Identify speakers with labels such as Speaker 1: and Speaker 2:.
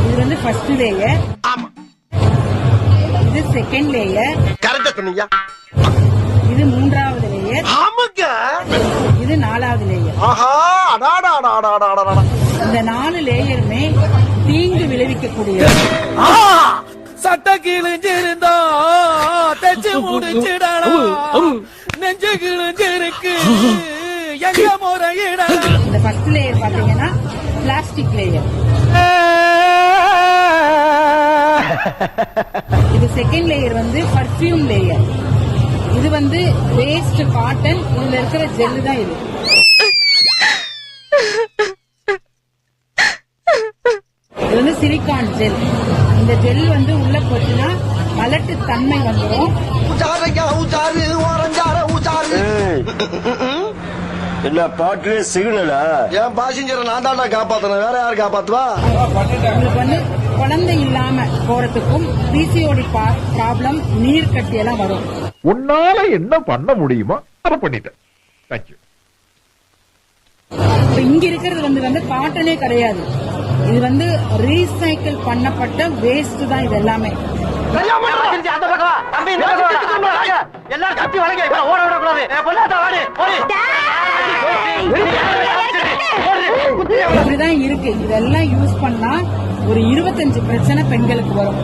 Speaker 1: இது வந்து first layer, இது செகண்ட் லேயர்,
Speaker 2: கரெக்டா சொன்னீங்க.
Speaker 1: இது மூன்றாவது லேயர்,
Speaker 2: ஆமாங்க,
Speaker 1: இது நாலாவது லேயர்.
Speaker 2: ஆஹா,
Speaker 1: இந்த 4 லேயருமே தீங்கு விளைவிக்கக்கூடியது.
Speaker 3: சட்ட கிழிஞ்சிருந்தா தச்சு முடிச்சிடலாம், நெஞ்சு கிழிஞ்சிருக்கு எங்க முறையிடலாம்.
Speaker 1: இந்த ஃபர்ஸ்ட் லேயர் பாத்தீங்கன்னா பிளாஸ்டிக் லேயர், இது செகண்ட் லேயர் வந்து பர்ஃபியூம் லேயர், இது வந்து வேஸ்ட் காட்டன், இதுல இருக்கிற ஜெல் தான் இது. இது வந்து சிலிகான் ஜெல். இந்த ஜெல் வந்து உள்ள போச்சுன்னா மலட்டு தன்மை வந்துடும்.
Speaker 2: இல்ல பாட்டு சிக்னலா என் பாசஞ்சரை நான் தாண்டா காப்பாத்தணும், வேற யாரு காப்பாத்துவா?
Speaker 1: உங்களுக்கு வந்து குழந்தை இல்லாம போறதுக்கும் பிசிஓடி ப்ராப்ளம், நீர் கட்டி எல்லாம் வரும்.
Speaker 4: உன்னால என்ன பண்ண முடியுமோ அதை பண்ணிட்டேன். தேங்க்யூ.
Speaker 1: இங்க இருக்கிறது வந்து காட்டனே கிடையாது, இது வந்து ரீசைக்கிள் பண்ணப்பட்ட வேஸ்ட் தான் இது எல்லாமே. இப்படிதான் இருக்கு. இதெல்லாம் யூஸ் பண்ணா ஒரு 25 பிரச்சனை பெண்களுக்கு வரும்.